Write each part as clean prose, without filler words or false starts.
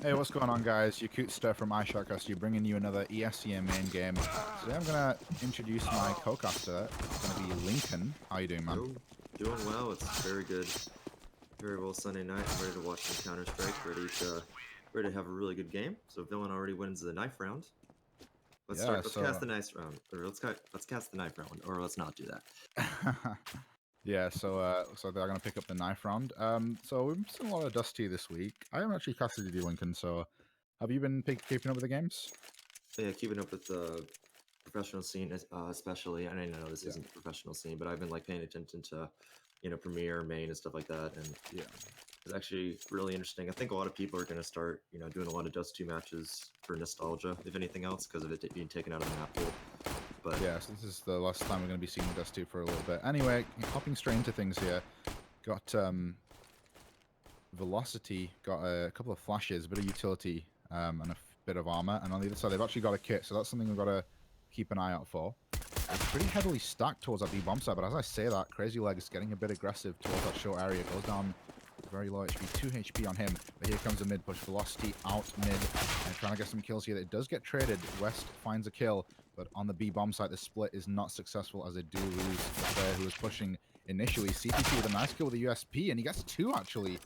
Hey, what's going on, guys? ESEA from iSHOUTCASTu bringing you another ESEA Main game. Today I'm going to introduce my co-caster. It's going to be Lincoln. How you doing, man? Yo, doing well. It's very good. Very well Sunday night. I'm ready to watch some Counter-Strike. Ready to have a really good game. So Villain already wins the knife round. Let's Yeah, start. Let's cast the knife round. Or let's cast the knife round. Or let's not do that. yeah, so they're going to pick up the knife round. So we've seen a lot of Dusty this week. I haven't actually casted you, Lincoln, so have you been keeping up with the games? Yeah, keeping up with the professional scene, especially. I know this isn't the professional scene, but I've been like paying attention to, Premiere, Main, and stuff like that. And Yeah. it's actually really interesting. I think a lot of people are going to start, doing a lot of Dust 2 matches for nostalgia, if anything else, because of it being taken out of the map pool. But yeah, so this is the last time we're going to be seeing Dusty for a little bit. Anyway, hopping straight into things here. Got Velocity, got a couple of flashes, a bit of utility, and a bit of armor. And on the other side, they've actually got a kit, so that's something we've got to keep an eye out for. It's pretty heavily stacked towards that B-bomb side, but as I say that, Crazy Legs getting a bit aggressive towards that short area. Goes down very low HP, 2 HP on him. But here comes the mid push. Velocity out mid, and trying to get some kills here. It does get traded. West finds a kill, but on the B-bomb side, the split is not successful as they do lose the player who was pushing initially. CPT with a nice kill with a USP, and he gets 2 actually.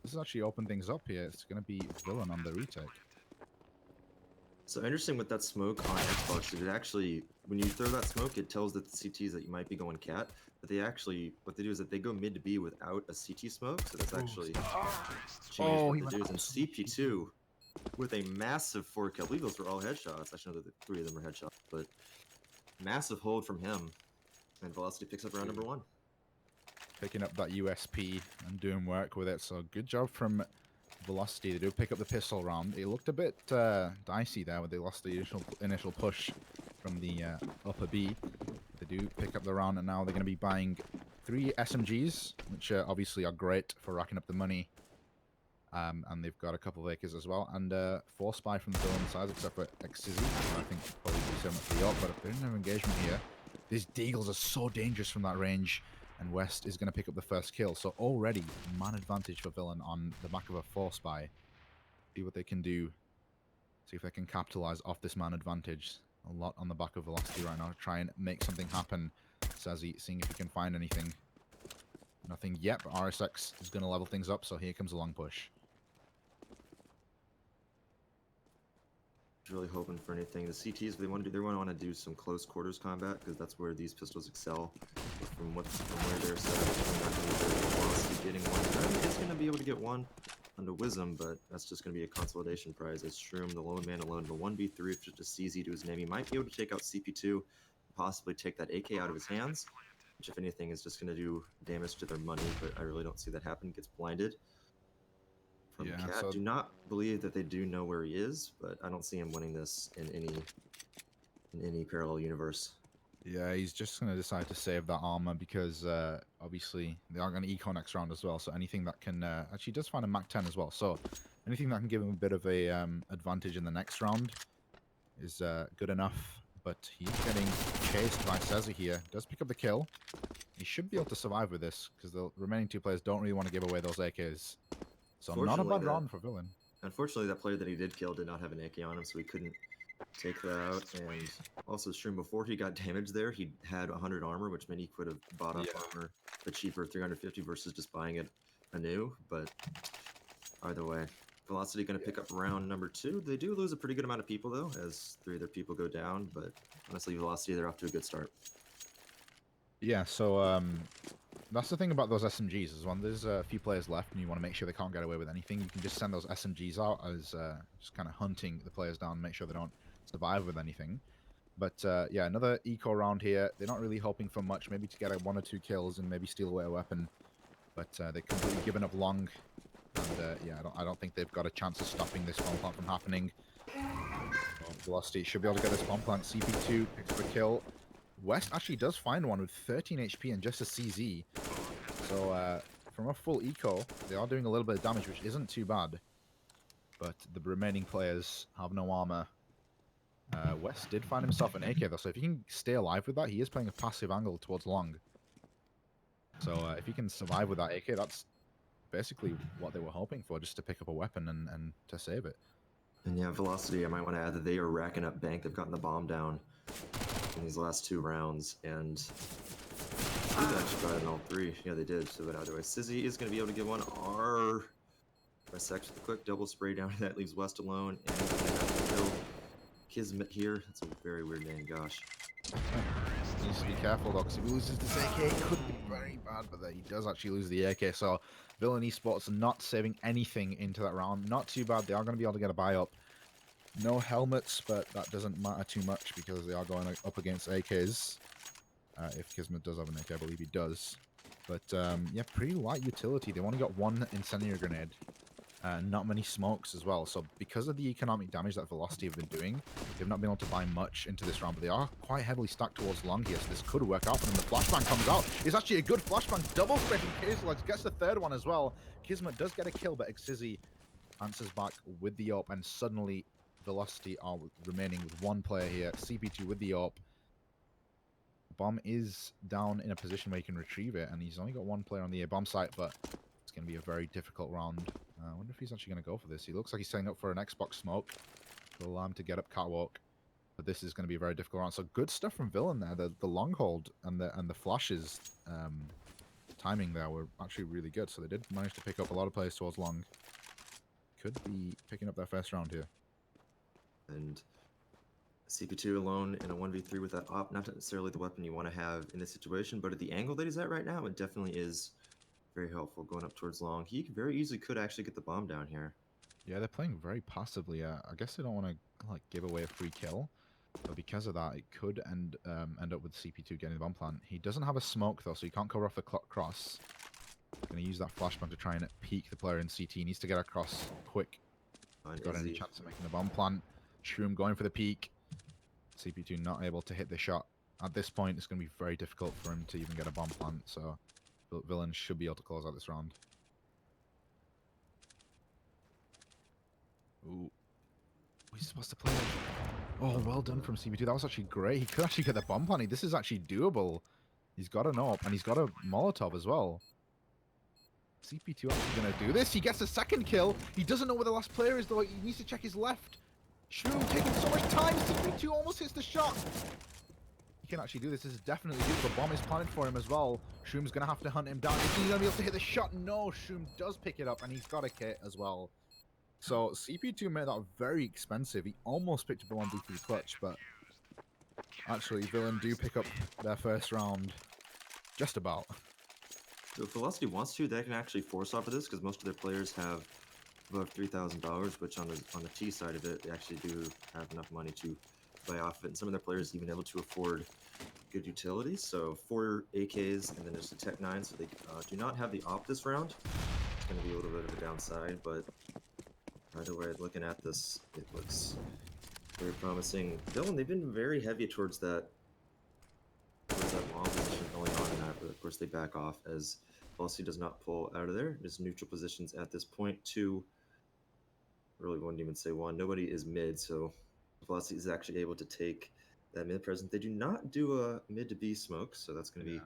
This has actually opened things up here. It's going to be Villain on the retake. so interesting with that smoke on Xbox, it actually, when you throw that smoke, it tells the CTs that you might be going cat, but what they do is that they go mid to B without a CT smoke, so that's actually changed what they do. And CP2 with a massive 4 kill. I believe those were all headshots. I should know that 3 of them were headshots, but massive hold from him. And Velocity picks up round number 1. Picking up that USP and doing work with it. So good job from Velocity. They do pick up the pistol round. It looked a bit dicey there when they lost the initial push from the upper B. They do pick up the round, and now they're going to be buying 3 SMGs, which obviously are great for racking up the money. And they've got a couple of AKs as well, and 4 spy from the villain side, except for Xizzy, I think probably do so much for the op, but there's no engagement here. These deagles are so dangerous from that range, and West is going to pick up the first kill. So already, man advantage for Villain on the back of a 4 spy. See what they can do. See if they can capitalize off this man advantage. A lot on the back of Velocity right now to try and make something happen. Sazzy, seeing if he can find anything. Nothing yet, but RSX is going to level things up, so here comes a long push. Really hoping for anything. The CTs, they want to do some close quarters combat because that's where these pistols excel. But from where they're set up, they're not going to be Velocity getting one. I mean, it's going to be able to get one onto Wisdom, but that's just going to be a consolidation prize. As Shroom, the lone man alone, the 1v3 with just a CZ to his name, he might be able to take out CP2, possibly take that AK out of his hands, which if anything is just going to do damage to their money. But I really don't see that happen. Gets blinded. From Cat, do not believe that they do know where he is, but I don't see him winning this in any parallel universe. Yeah, he's just going to decide to save that armor because obviously they are going to eco next round as well. So anything that can actually does find a Mach 10 as well. So anything that can give him a bit of a advantage in the next round is good enough. But he's getting chased by Cesar here. Does pick up the kill. He should be able to survive with this because the remaining 2 players don't really want to give away those AKs. So not a bad round for Villain. Unfortunately, that player that he did kill did not have an AK on him, so he couldn't take that out. And also, Stream, before he got damaged there, he had 100 armor, which meant he could have bought up armor the cheaper 350 versus just buying it anew. But either way, Velocity going to pick up round number 2. They do lose a pretty good amount of people, though, as 3 of their people go down. But honestly, Velocity, they're off to a good start. Yeah, so that's the thing about those SMGs is when there's a few players left and you want to make sure they can't get away with anything, you can just send those SMGs out as just kind of hunting the players down, make sure they don't survive with anything. But yeah, another eco round here. They're not really hoping for much, maybe to get 1 or 2 kills and maybe steal away a weapon. But they're completely given up long. And yeah, I don't think they've got a chance of stopping this bomb plant from happening. Velocity should be able to get this bomb plant. CP2 picks up a kill. West actually does find one with 13 HP and just a CZ. So from a full eco, they are doing a little bit of damage, which isn't too bad. But the remaining players have no armor. West did find himself an AK though, so if he can stay alive with that, he is playing a passive angle towards long. So if he can survive with that AK, that's basically what they were hoping for, just to pick up a weapon and to save it. And yeah, Velocity, I might want to add that they are racking up bank. They've gotten the bomb down in these last 2 rounds, and they've actually got it in all 3. Yeah, they did. So, but either way, Sizzy is going to be able to get one. West actually, the quick double spray down. That leaves West alone, and he's going to have to kill Kismet here. That's a very weird name, gosh. He needs to be careful though, because if he loses this AK, it could be very bad, but he does actually lose the AK, so Villain eSports not saving anything into that round. Not too bad. They are going to be able to get a buy up. No helmets, but that doesn't matter too much because they are going up against AKs. If Kismet does have an AK, I believe he does. But yeah, pretty light utility. They've only got 1 incendiary grenade. Not many smokes as well. So because of the economic damage that Velocity have been doing, they've not been able to buy much into this round. But they are quite heavily stacked towards long here, so this could work out for them. The flashbang comes out. It's actually a good flashbang. Double spray from Kismet. Gets the 3rd one as well. Kismet does get a kill, but Xizzy answers back with the AWP, and suddenly Velocity are remaining with 1 player here. CP2 with the AWP. Bomb is down in a position where he can retrieve it, and he's only got 1 player on the A bomb site, but it's going to be a very difficult round. I wonder if he's actually going to go for this. He looks like he's setting up for an Xbox smoke to allow him to get up catwalk, but this is going to be a very difficult round. So good stuff from Villain there. The long hold and the flashes timing there were actually really good. So they did manage to pick up a lot of players towards long. Could be picking up their first round here. And CP2 alone in a 1v3 with that op, not necessarily the weapon you want to have in this situation, but at the angle that he's at right now, it definitely is very helpful going up towards long. He very easily could actually get the bomb down here. Yeah, they're playing very passively. I guess they don't want to like give away a free kill, but because of that, it could end up with CP2 getting the bomb plant. He doesn't have a smoke though, so he can't cover off the cross. Going to use that flashbang to try and peek the player in CT. He needs to get across quick. Got any chance of making the bomb plant? Shroom going for the peek. CP2 not able to hit the shot. At this point, it's going to be very difficult for him to even get a bomb plant, so Villain should be able to close out this round. Ooh. He's supposed to play it. Oh, well done from CP2. That was actually great. He could actually get the bomb plant. This is actually doable. He's got an AWP, and he's got a Molotov as well. CP2 actually going to do this. He gets a 2nd kill. He doesn't know where the last player is, though. He needs to check his left. Shroom taking so much time. CP2 almost hits the shot. He can actually do this. This is definitely doable. Bomb is planted for him as well. Shroom's going to have to hunt him down. Is he going to be able to hit the shot? No, Shroom does pick it up, and he's got a kit as well. So CP2 made that very expensive. He almost picked up a 1v3 clutch, but actually Villain do pick up their first round. Just about. So if Velocity wants to, they can actually force off of this because most of their players have above $3,000, which on the T side of it, they actually do have enough money to buy off of it. And some of their players even able to afford good utilities. So 4 AKs and then there's the Tech 9, so they do not have the op this round. It's going to be a little bit of a downside, but either way, looking at this, it looks very promising. Villain, they've been very heavy towards that long position going on in that, but of course they back off as Velocity does not pull out of there. There's neutral positions at this point. 2, really wouldn't even say 1. Nobody is mid, so Velocity is actually able to take that mid presence. They do not do a mid to B smoke, so that's going to be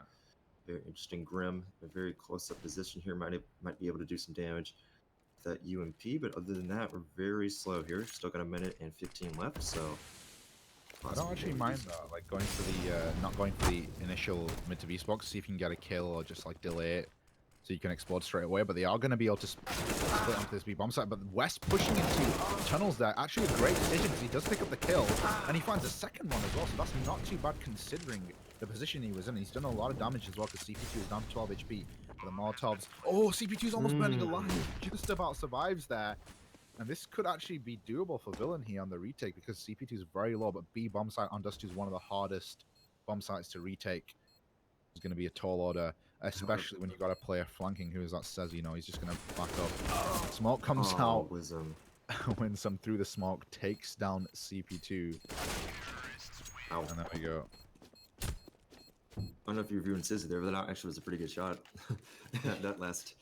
very interesting. Grim, a very close-up position here, might be able to do some damage with that UMP, but other than that, we're very slow here. Still got 1 minute and 15 left, so I don't actually mind that, like going for the not going for the initial mid to B spot, see if you can get a kill or just like delay it so you can explode straight away. But they are going to be able to split onto this B bomb site. But West pushing into tunnels there, actually a great decision because he does pick up the kill and he finds a 2nd one as well. So that's not too bad considering the position he was in. He's done a lot of damage as well because CP2 is down to 12 HP. The Molotovs. Oh, CP2 is almost burning alive. Just about survives there. And this could actually be doable for Villain here on the retake because CP2 is very low, but B bomb site on Dust is one of the hardest bomb sites to retake. It's going to be a tall order, especially when you got a player flanking who, as that says, you know, he's just going to back up. Smoke comes out when some through the smoke takes down CP2. Ow. And there we go. I don't know if you're viewing Sizzy there, but that actually was a pretty good shot. that last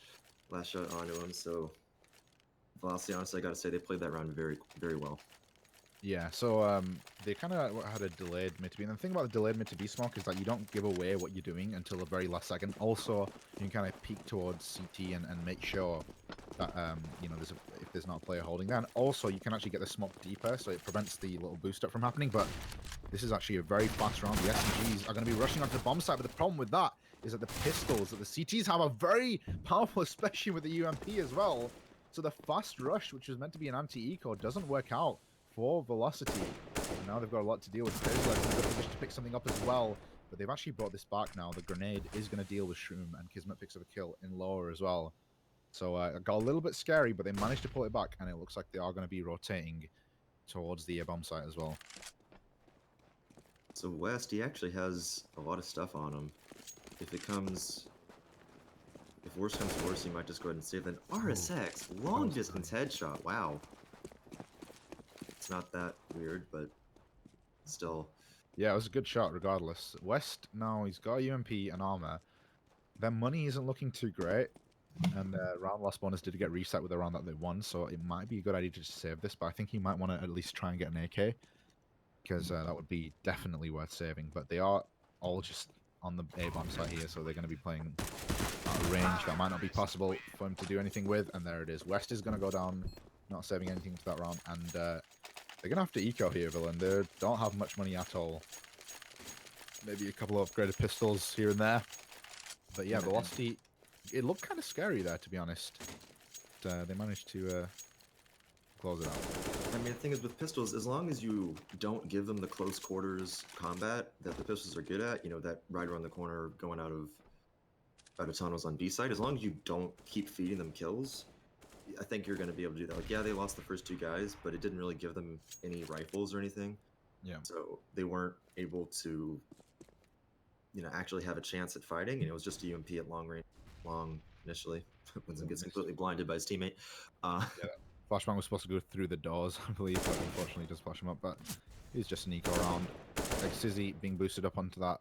shot onto him, so Velocity, honestly, I gotta say they played that round very, very well. Yeah, so they kind of had a delayed mid to be, and the thing about the delayed mid to be smoke is that you don't give away what you're doing until the very last second. Also, you can kind of peek towards CT and make sure that you know if there's not a player holding that. And also, you can actually get the smoke deeper, so it prevents the little boost up from happening. But this is actually a very fast round. The SMGs are going to be rushing onto the bomb site, but the problem with that is that the pistols that the CTs have are very powerful, especially with the UMP as well. So the fast rush, which was meant to be an anti-eco, doesn't work out for Velocity. And now they've got a lot to deal with. Crazy Legs in a good position to pick something up as well. But they've actually brought this back now. The grenade is going to deal with Shroom, and Kismet picks up a kill in lower as well. So it got a little bit scary, but they managed to pull it back, and it looks like they are going to be rotating towards the bomb site as well. So West, he actually has a lot of stuff on him. If worse comes to worse, he might just go ahead and save an RSX long distance headshot. Wow. It's not that weird, but still. Yeah, it was a good shot regardless. West now, he's got a UMP and armor. Their money isn't looking too great. And round last bonus did get reset with the round that they won, so it might be a good idea to just save this, but I think he might want to at least try and get an AK, because that would be definitely worth saving. But they are all just on the A-bomb site here, so they're going to be playing at a range that might not be possible for him to do anything with, and there it is. West is going to go down, not saving anything to that round, and they're going to have to eco here, Villain. They don't have much money at all. Maybe a couple of upgraded pistols here and there. But yeah, Velocity, it looked kind of scary there, to be honest. But, they managed to close it out. I mean, the thing is with pistols, as long as you don't give them the close quarters combat that the pistols are good at, you know, that right around the corner going out of tunnels on B side, as long as you don't keep feeding them kills, I think you're going to be able to do that. Like, yeah, they lost the first 2 guys, but it didn't really give them any rifles or anything. Yeah. So they weren't able to, you know, actually have a chance at fighting. And it was just a UMP at long range, initially. Winston gets completely blinded by his teammate. Yeah. Flashbang was supposed to go through the doors, I believe, but unfortunately just flash him up. But he's just an eco round. Like Sizzy being boosted up onto that.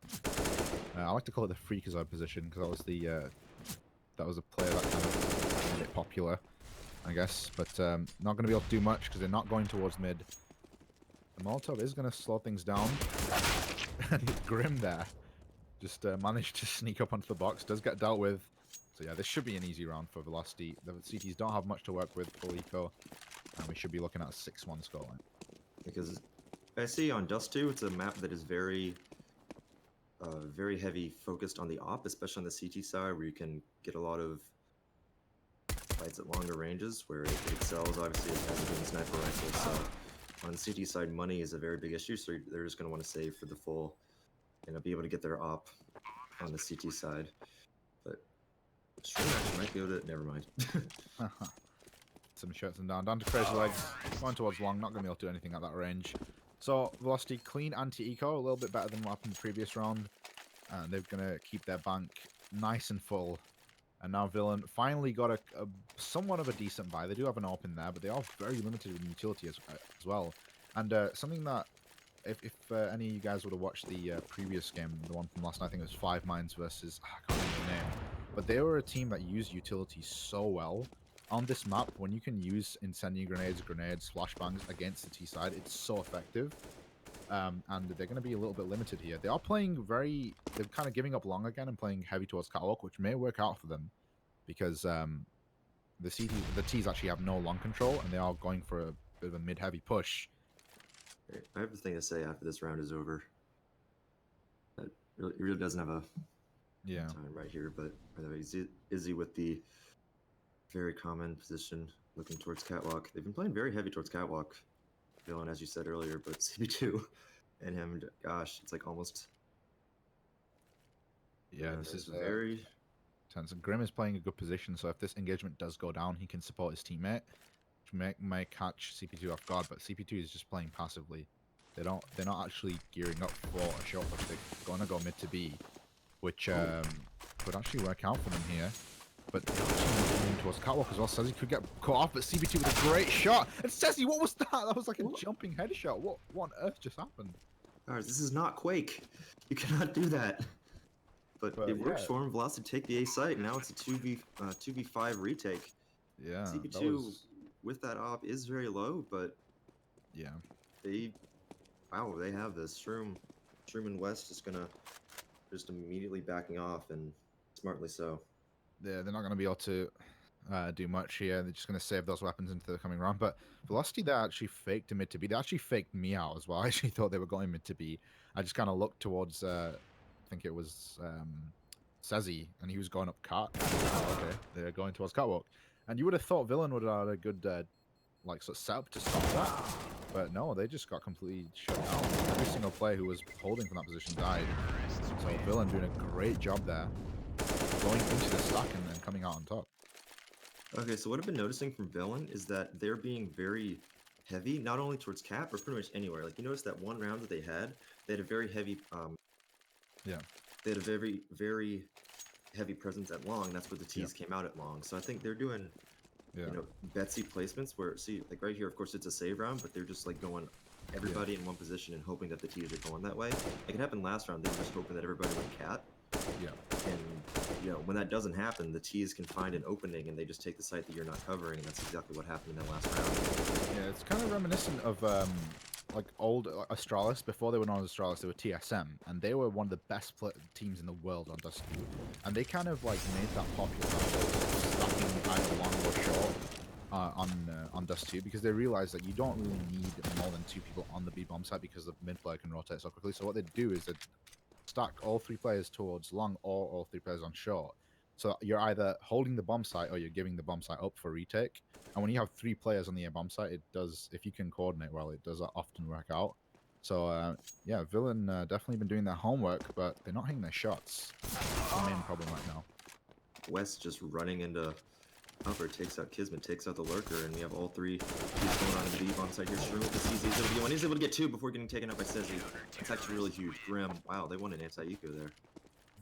I like to call it the freakazoid position because that was a player that kind of made it popular, I guess. But not going to be able to do much because they're not going towards mid. The Molotov is going to slow things down. Grim there just managed to sneak up onto the box. Does get dealt with. So yeah, this should be an easy round for Velocity. The CTs don't have much to work with, full eco, and we should be looking at a 6-1 scoreline. Because I see on Dust 2, it's a map that is very heavy focused on the op, especially on the CT side, where you can get a lot of fights at longer ranges, where it excels, obviously, as a good sniper rifle. So on the CT side, money is a very big issue, so they're just going to want to save for the full, you know, be able to get their op on the CT side. But Stream actually might be able to. Never mind. Some shuts them down to Crazy Legs. Going towards long, not going to be able to do anything at that range. So, Velocity, clean anti-eco, a little bit better than what happened in the previous round. And they're going to keep their bank nice and full. And now Villain finally got a somewhat of a decent buy. They do have an AWP in there, but they are very limited in utility as well. And something that, if any of you guys would have watched the previous game, the one from last night, I think it was 5 Mines versus, I can't remember the name. But they were a team that used utility so well. On this map, when you can use incendiary grenades, flashbangs against the T side, it's so effective. And they're going to be a little bit limited here. They are playing they're kind of giving up long again and playing heavy towards catwalk, which may work out for them. Because the Ts actually have no long control, and they are going for a bit of a mid-heavy push. I have a thing to say after this round is over. It really doesn't have a time right here, but by the way, Izzy with the very common position looking towards catwalk. They've been playing very heavy towards catwalk, Villain, as you said earlier, but CB2 and him, gosh, it's like almost. Yeah, this is very tense. And Grim is playing a good position, so if this engagement does go down, he can support his teammate, which may catch CP2 off guard. But CP2 is just playing passively. They're not actually gearing up for a shot, but they're gonna go mid to B, which could actually work out for them here. But they're actually moving towards catwalk as well. Says he could get caught off, but CB2 with a great shot. And Ceci, what was that? That was like a jumping headshot. What on earth just happened? Guys, this is not Quake. You cannot do that. But it works for him. Velocity take the A site, and now it's a 2v5 retake. Yeah. CP2 with that op is very low, but yeah, they, wow, they have this. Shroom and West just immediately backing off, and smartly so. They're not going to be able to do much here. They're just going to save those weapons into the coming round. But Velocity, they actually faked a mid to B. They actually faked me out as well. I actually thought they were going mid to B. I just kind of looked towards, I think it was Sezi, and he was going up cat. Okay, they're going towards catwalk. And you would have thought Villain would have had a good like sort of setup to stop that. But no, they just got completely shut down. Every single player who was holding from that position died. So Villain doing a great job there, going into the stack and then coming out on top. Okay, so what I've been noticing from Villain is that they're being very heavy, not only towards cap, but pretty much anywhere. Like, you notice that one round that they had a very heavy, Yeah. they had a very heavy presence at long. That's where the T's came out at long. So I think they're doing, Yeah. you know, Betsy placements where, see, like right here, of course, it's a save round, but they're just like going everybody in one position and hoping that the T's are going that way. Like it happened last round, they were just hoping that everybody went cat. Yeah. And, you know, when that doesn't happen, the T's can find an opening and they just take the site that you're not covering, and that's exactly what happened in that last round. Yeah, it's kind of reminiscent of like old Astralis. Before they were known as Astralis, they were TSM, and they were one of the best teams in the world on Dust 2. And they kind of like made that popular, stacking either long or short on Dust 2, because they realized that you don't really need more than 2 people on the B bomb site because the mid player can rotate so quickly. So what they do is they stack all 3 players towards long or all 3 players on short. So you're either holding the bomb site or you're giving the bomb site up for retake. And when you have 3 players on the bomb site, it does, if you can coordinate well, it does often work out. So yeah, Villain definitely been doing their homework, but they're not hitting their shots. That's the main problem right now. West just running into upper, takes out Kismet, takes out the lurker, and we have all 3 T's going on in the B bomb site here. Shroom with the CZ is able to get one. He's able to get 2 before getting taken out by Sezi. It's actually really huge. Grim, wow, they won an anti-eco there.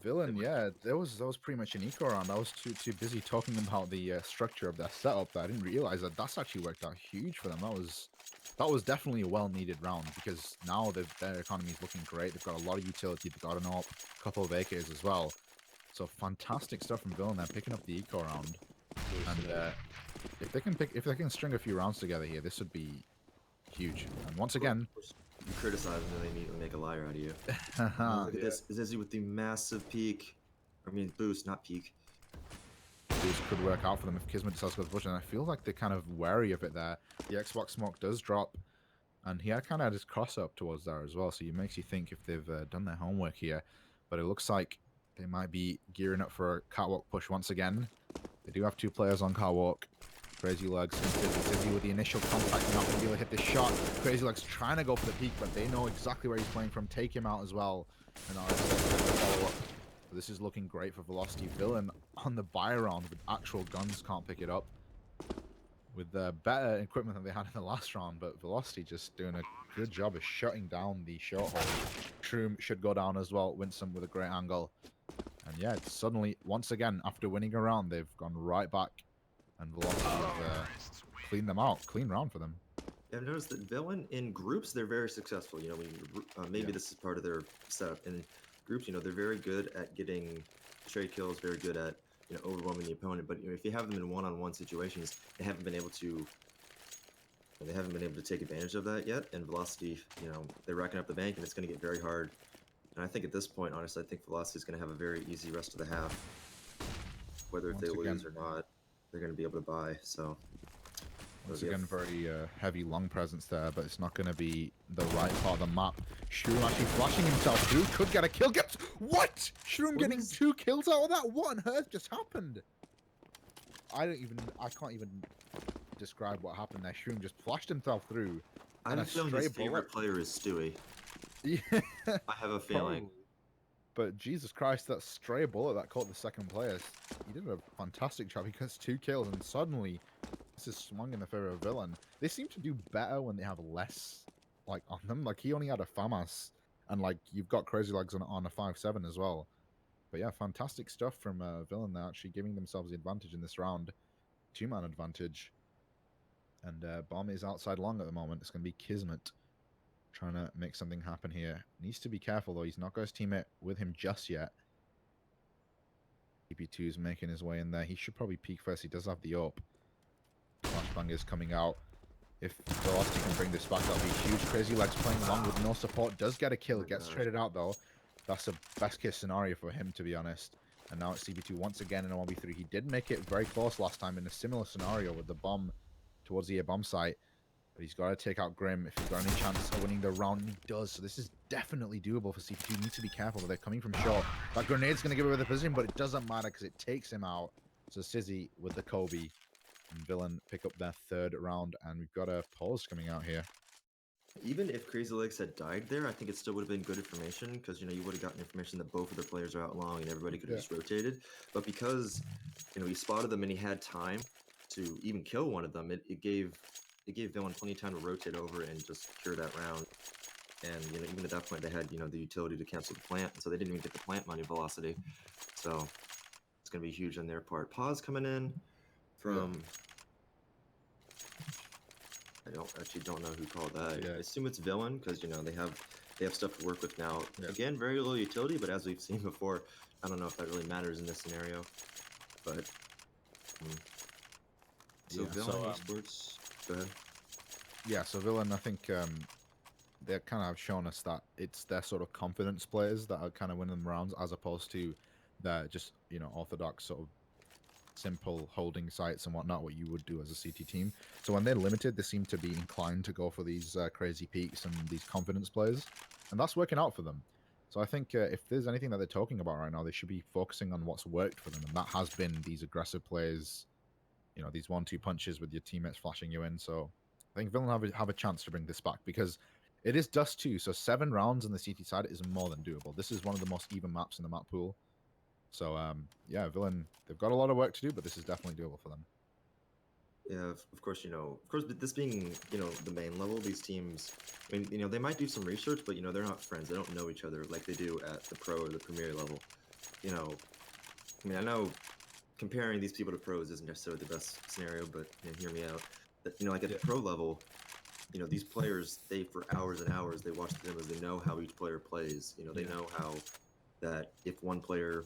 Villain, yeah, that was pretty much an eco round. I was too busy talking about the structure of their setup that I didn't realize that that's actually worked out huge for them. That was definitely a well-needed round, because now their economy is looking great. They've got a lot of utility. They've got an AWP, a couple of AKs as well. So fantastic stuff from Villain. They're picking up the eco round, and if they can string a few rounds together here, this would be huge. And once again, you criticize them, and they immediately make a liar out of you. Look at this. Zizzy with the massive peak. I mean, boost, not peak. Boost could work out for them if Kismet decides to go to push, and I feel like they're kind of wary of it there. The Xbox smoke does drop, and he kind of had his cross up towards there as well, so it makes you think if they've done their homework here. But it looks like they might be gearing up for a catwalk push once again. They do have 2 players on catwalk. Crazy Legs and Zizzy with the initial contact, not going to be able to hit this shot. Crazy Legs trying to go for the peak, but they know exactly where he's playing from. Take him out as well. And follow up. But this is looking great for Velocity. Villain on the buy round with actual guns can't pick it up. With better equipment than they had in the last round, but Velocity just doing a good job of shutting down the short hole. Shroom should go down as well. Winsome with a great angle. And yeah, it's suddenly, once again, after winning a round, they've gone right back. And Velocity have cleaned them out. Clean round for them. Yeah, I've noticed that Villain in groups, they're very successful. You know, when maybe this is part of their setup. In groups, you know, they're very good at getting trade kills, very good at, you know, overwhelming the opponent. But you know, if you have them in one-on-one situations, they haven't been able to take advantage of that yet. And Velocity, you know, they're racking up the bank, and it's going to get very hard. And I think at this point, honestly, I think Velocity is going to have a very easy rest of the half. Whether if they lose or not, they're going to be able to buy. So once again, very heavy long presence there, but it's not going to be the right part of the map. Shroom actually flashing himself through, could get a kill. What? Shroom getting 2 kills out of that? What on earth just happened? I can't even describe what happened there. Shroom just flashed himself through. I have a feeling his favorite player is Stewie. Yeah, I have a feeling. Probably. But Jesus Christ, that stray bullet that caught the second player, he did a fantastic job. He gets 2 kills, and suddenly this is swung in the favor of Villain. They seem to do better when they have less like on them. Like he only had a FAMAS, and like you've got Crazy Legs on a 5-7 as well. But yeah, fantastic stuff from Villain. They're actually giving themselves the advantage in this round, 2-man advantage. And Bomb is outside long at the moment. It's going to be Kismet trying to make something happen here. Needs to be careful, though. He's not got his teammate with him just yet. EP2 is making his way in there. He should probably peek first. He does have the AWP. Flashbang is coming out. if Velocity can bring this back, that'll be huge. Crazy Legs playing along with no support, does get a kill, my gets gosh. traded out though. That's a best case scenario for him, to be honest. And now it's CB2 once again in a 1v3. He did make it very close last time in a similar scenario with the bomb towards the A bomb site. But he's got to take out Grim if he's got any chance of winning the round. And he does. So this is definitely doable for CP2. He needs to be careful, but they're coming from short. That grenade's going to give away the position, but it doesn't matter because it takes him out. So Sizzy with the Kobe and Villain pick up their third round. And we've got a pause coming out here. Even if Crazy Legs had died there, I think it still would have been good information because you would have gotten information that both of the players are out long and everybody could have just rotated. But because he spotted them and he had time to even kill one of them, it gave Villain plenty of time to rotate over and just secure that round. And even at that point, they had the utility to cancel the plant, so they didn't even get the plant money Velocity. So it's gonna be huge on their part. Pause coming in from. I don't know who called that. I assume it's Villain because they have stuff to work with now. Again, very little utility, but as we've seen before, I don't know if that really matters in this scenario. But so Villain eSports, go ahead. Yeah, so Villain, I think they kind of have shown us that it's their sort of confidence players that are kind of winning them rounds, as opposed to their just orthodox sort of simple holding sites and whatnot, what you would do as a CT team. So when they're limited, they seem to be inclined to go for these crazy peaks and these confidence plays, and that's working out for them. So I think if there's anything that they're talking about right now, they should be focusing on what's worked for them, and that has been these aggressive plays, these 1-2 punches with your teammates flashing you in. So I think Villain have a chance to bring this back because it is Dust 2, so 7 rounds on the CT side is more than doable. This is one of the most even maps in the map pool. So, yeah, Villain, they've got a lot of work to do, but this is definitely doable for them. Yeah, of course, but this being, the main level, these teams, I mean, they might do some research, but, they're not friends. They don't know each other like they do at the pro or the premier level. I mean, I know comparing these people to pros isn't necessarily the best scenario, but hear me out. That, like at the pro level, these players, for hours and hours, they watch the demos, they know how each player plays. They know how that if one player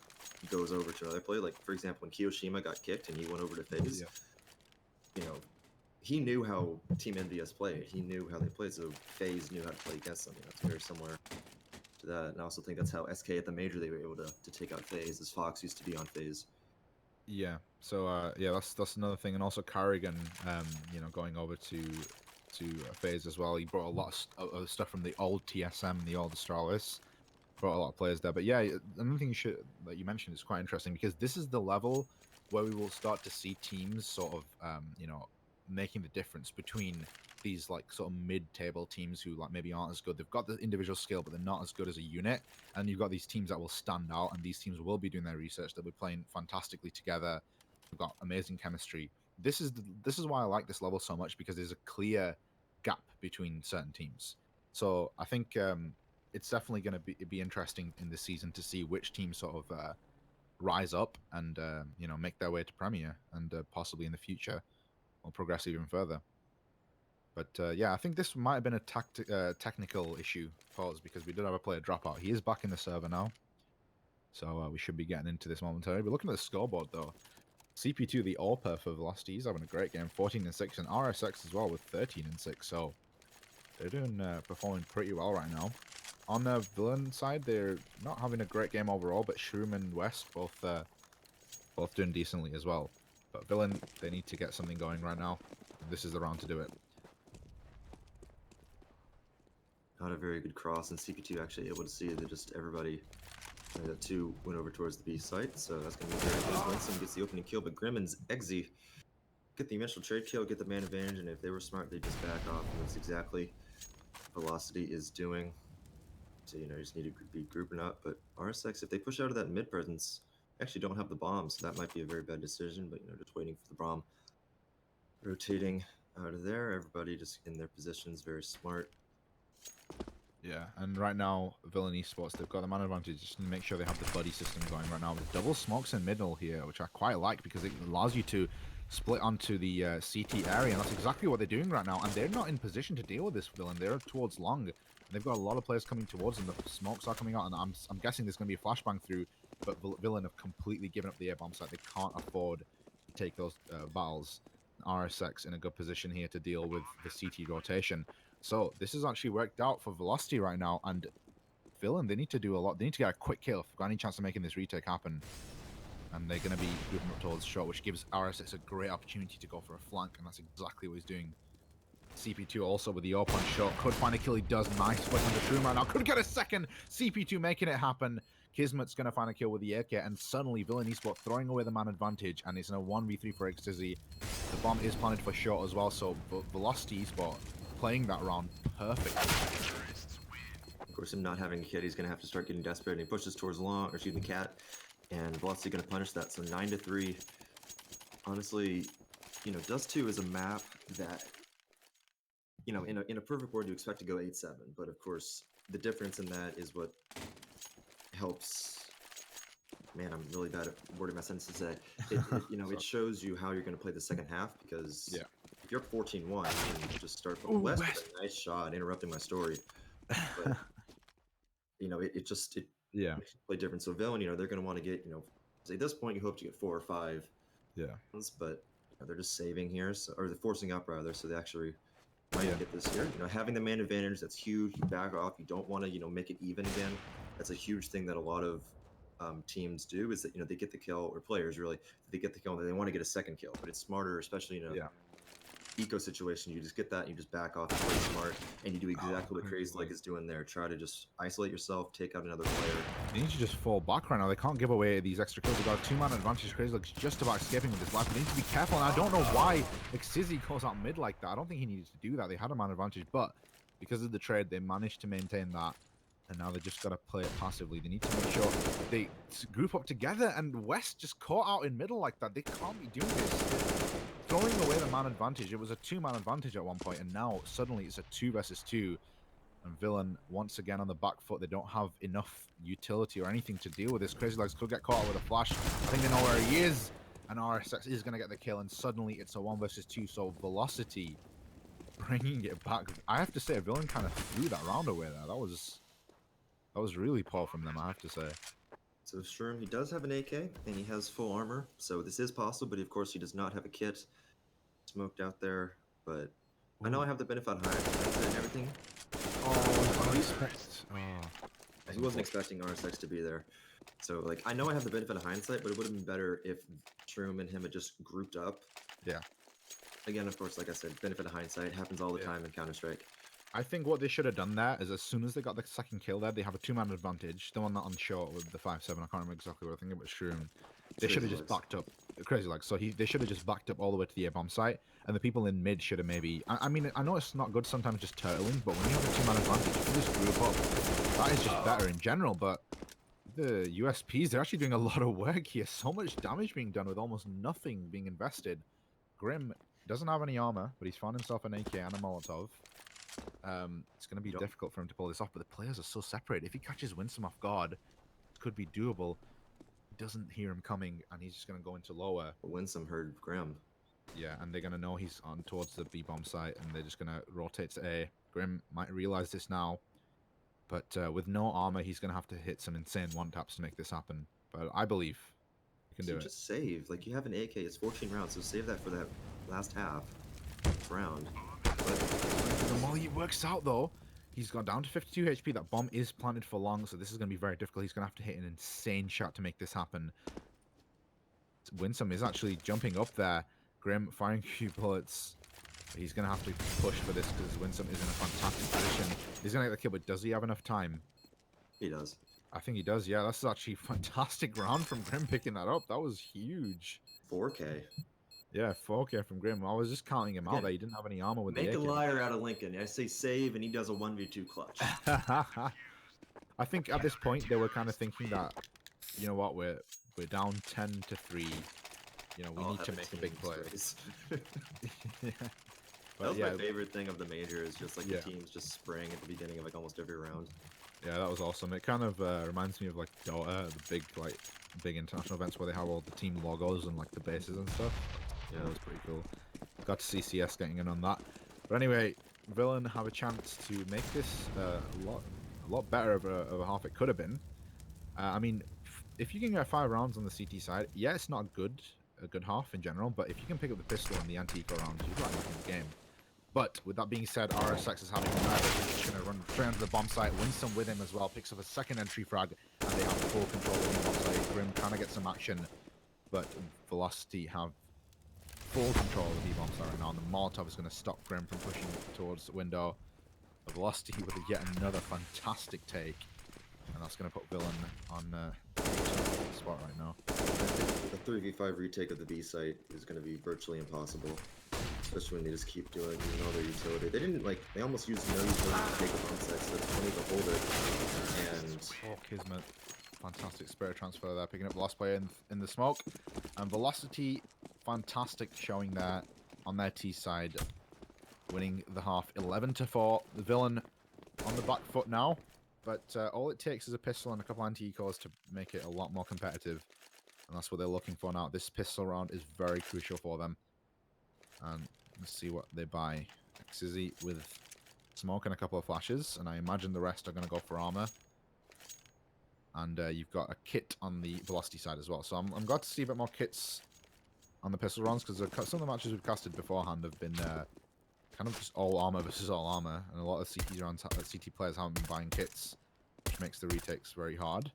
goes over to another player, like for example, when Kiyoshima got kicked and he went over to FaZe, he knew how Team NVS played. He knew how they played, so FaZe knew how to play against them. It's very similar to that. And I also think that's how SK at the major they were able to take out FaZe, as Fox used to be on FaZe. Yeah. So yeah, that's another thing, and also Carrigan, going over to FaZe as well. He brought a lot of stuff from the old TSM and the old Astralis. Brought a lot of players there, but yeah, another thing that you mentioned is quite interesting because this is the level where we will start to see teams sort of, making the difference between these like sort of mid-table teams who like maybe aren't as good. They've got the individual skill, but they're not as good as a unit. And you've got these teams that will stand out, and these teams will be doing their research. They'll be playing fantastically together. We've got amazing chemistry. This is why I like this level so much, because there's a clear gap between certain teams. So I think it's definitely going to be interesting in this season to see which teams sort of rise up and make their way to Premier, and possibly in the future will progress even further. But yeah, I think this might have been a technical issue for us because we did have a player drop out. He is back in the server now, so we should be getting into this momentarily. But looking at the scoreboard though, CP2, the AWPer for Velocity, he's having a great game, 14-6, and RSX as well with 13-6. So they're doing performing pretty well right now. On the Villain side, they're not having a great game overall, but Shroom and West both doing decently as well. But Villain, they need to get something going right now. This is the round to do it. Not a very good cross, and CP2 actually able to see that just everybody. The 2 went over towards the B site, so that's going to be very good. Winston gets the opening kill, but Grim and Eggsy get the initial trade kill, get the man advantage, and if they were smart, they just back off, and that's exactly what Velocity is doing. So, you just need to be grouping up, but RSX, if they push out of that mid presence, actually don't have the bomb, so that might be a very bad decision, but, just waiting for the bomb. Rotating out of there, everybody just in their positions, very smart. Yeah, and right now, Villain eSports, they've got the man advantage just to make sure they have the buddy system going right now with double smokes in middle here, which I quite like because it allows you to split onto the CT area, and that's exactly what they're doing right now. And they're not in position to deal with this Villain. They're towards long. And they've got a lot of players coming towards them. The smokes are coming out, and I'm guessing there's going to be a flashbang through, but Villain have completely given up the air bomb site. They can't afford to take those battles. RSX in a good position here to deal with the CT rotation. So this has actually worked out for Velocity right now, and Villain, they need to do a lot. They need to get a quick kill if they've got any chance of making this retake happen. And they're going to be moving up towards short, which gives RSX a great opportunity to go for a flank, and that's exactly what he's doing. CP2 also with the open shot. Could find a kill. He does. Nice flick on the Shroom right now. Could get a second. CP2 making it happen. Kismet's going to find a kill with the AK, and suddenly Villain eSports throwing away the man advantage, and it's in a 1v3 for Ecstasy. The bomb is planted for short as well, so Velocity eSports playing that round perfectly. Of course, him not having a kid, he's going to have to start getting desperate, and he pushes towards long, or shooting the cat, and Velocity going to punish that, so 9-3. Honestly, you know, Dust 2 is a map that, you know, in a perfect world, you expect to go 8-7, but of course, the difference in that is what helps. Man, I'm really bad at wording my sentences today. You know, it shows you how you're going to play the second half, because if you're up 14-1, you can just start from West with a nice shot, interrupting my story. But, you know, it makes you play different. So Villain, you know, they're going to want to get, you know, at this point, you hope to get 4 or 5. But you know, they're just saving here, so, or they're forcing up rather, so they actually might get this here. You know, having the man advantage, that's huge. You back off. You don't want to, you know, make it even again. That's a huge thing that a lot of teams do, is that, you know, they get the kill, or players really, they get the kill and they want to get a second kill, but it's smarter, especially in a eco situation. You just get that and you just back off and play smart, and you do exactly what Crazy Leg is doing there. Try to just isolate yourself, take out another player. They need to just fall back right now. They can't give away these extra kills. They've got a 2-man advantage. Crazy Leg's just about escaping with his life. They need to be careful, and I don't know why Exizzy goes out mid like that. I don't think he needed to do that. They had a man advantage, but because of the trade, they managed to maintain that, and now they just got to play it passively. They need to make sure they group up together, and West just caught out in middle like that. They can't be doing this. Throwing away the man advantage. It was a 2-man advantage at one point, and now suddenly it's a 2 versus 2. And Villain, once again, on the back foot. They don't have enough utility or anything to deal with this. Crazy Legs could get caught out with a flash. I think they know where he is. And RSX is going to get the kill, and suddenly it's a 1 versus 2. So Velocity bringing it back. I have to say, Villain kind of threw that round away there. That was really poor from them, I have to say. So Shroom, he does have an AK, and he has full armor, so this is possible, but of course he does not have a kit. Smoked out there, but I know I have the benefit of hindsight and everything. He wasn't expecting RSX to be there. So, like, I know I have the benefit of hindsight, but it would have been better if Shroom and him had just grouped up. Again, of course, like I said, benefit of hindsight happens all the time in Counter-Strike. I think what they should have done there is, as soon as they got the second kill there, they have a 2-man advantage. The one that on short with the 5-7, I can't remember exactly what I think it was. Shroom. They should have just backed up. Crazy Legs. So they should have just backed up all the way to the A-bomb site, and the people in mid should have maybe. I mean, I know it's not good sometimes just turtling, but when you have a 2-man advantage, you can just group up. That is just better in general. But the USPs, they're actually doing a lot of work here. So much damage being done with almost nothing being invested. Grim doesn't have any armor, but he's found himself an AK and a Molotov. It's going to be difficult for him to pull this off, but the players are so separated. If he catches Winsome off guard, it could be doable. He doesn't hear him coming, and he's just going to go into lower. But Winsome heard Grim. Yeah, and they're going to know he's on towards the B-bomb site, and they're just going to rotate to A. Grim might realize this now, but with no armor, he's going to have to hit some insane one-taps to make this happen. But I believe you can do it. Just save. Like, you have an AK, it's 14 rounds, so save that for that last half round. But the molly works out, though. He's gone down to 52 HP. That bomb is planted for long, so this is going to be very difficult. He's going to have to hit an insane shot to make this happen. Winsome is actually jumping up there. Grim firing a few bullets. He's going to have to push for this because Winsome is in a fantastic position. He's going to get the kill, but does he have enough time? He does. I think he does, yeah. That's actually a fantastic round from Grim picking that up. That was huge. 4K. Yeah, 4K from Grim. I was just counting him out there. He didn't have any armor with the AK. Make a liar out of Lincoln. I say save, and he does a 1v2 clutch. I think at this point, they were kind of thinking that, you know what, we're down 10-3. You know, we need to make a big play. Yeah. That was my favorite thing of the major, is just like the teams just spraying at the beginning of like almost every round. Yeah, that was awesome. It kind of reminds me of like Dota, the big international events where they have all the team logos and like the bases and stuff. Yeah, that was pretty cool. Got to see CS getting in on that. But anyway, Villain have a chance to make this a lot better of a half it could have been. I mean, if you can get 5 rounds on the CT side, yeah, it's not good. a good half in general. But if you can pick up the pistol in the anti-eco rounds, you're right in the game. But with that being said, RSX is having a night. He's going to run straight onto the bomb site. Winston with him as well. Picks up a second entry frag, and they have full control of the bomb site. Grim trying to get some action, but Velocity have full control of the bomb site right now. And the Molotov is going to stop Grim from pushing towards the window. The Velocity with yet another fantastic take, and that's going to put Villain on the spot right now. The 3v5 retake of the B site is going to be virtually impossible. Especially when they just keep doing all their utility. They didn't they almost used no utility to take a bomb site, so it's funny to hold it. And oh, Kismet, fantastic spirit transfer there, picking up the last player in the smoke. And Velocity, fantastic showing there on their T side, winning the half 11-4. The Villain on the back foot now, but all it takes is a pistol and a couple anti-ecos to make it a lot more competitive. And that's what they're looking for now. This pistol round is very crucial for them. And let's see what they buy. Xizzy with smoke and a couple of flashes, and I imagine the rest are going to go for armor. And you've got a kit on the Velocity side as well. So I'm glad to see a bit more kits on the pistol rounds, because some of the matches we've casted beforehand have been kind of just all armor versus all armor, and a lot of CT players haven't been buying kits, which makes the retakes very hard.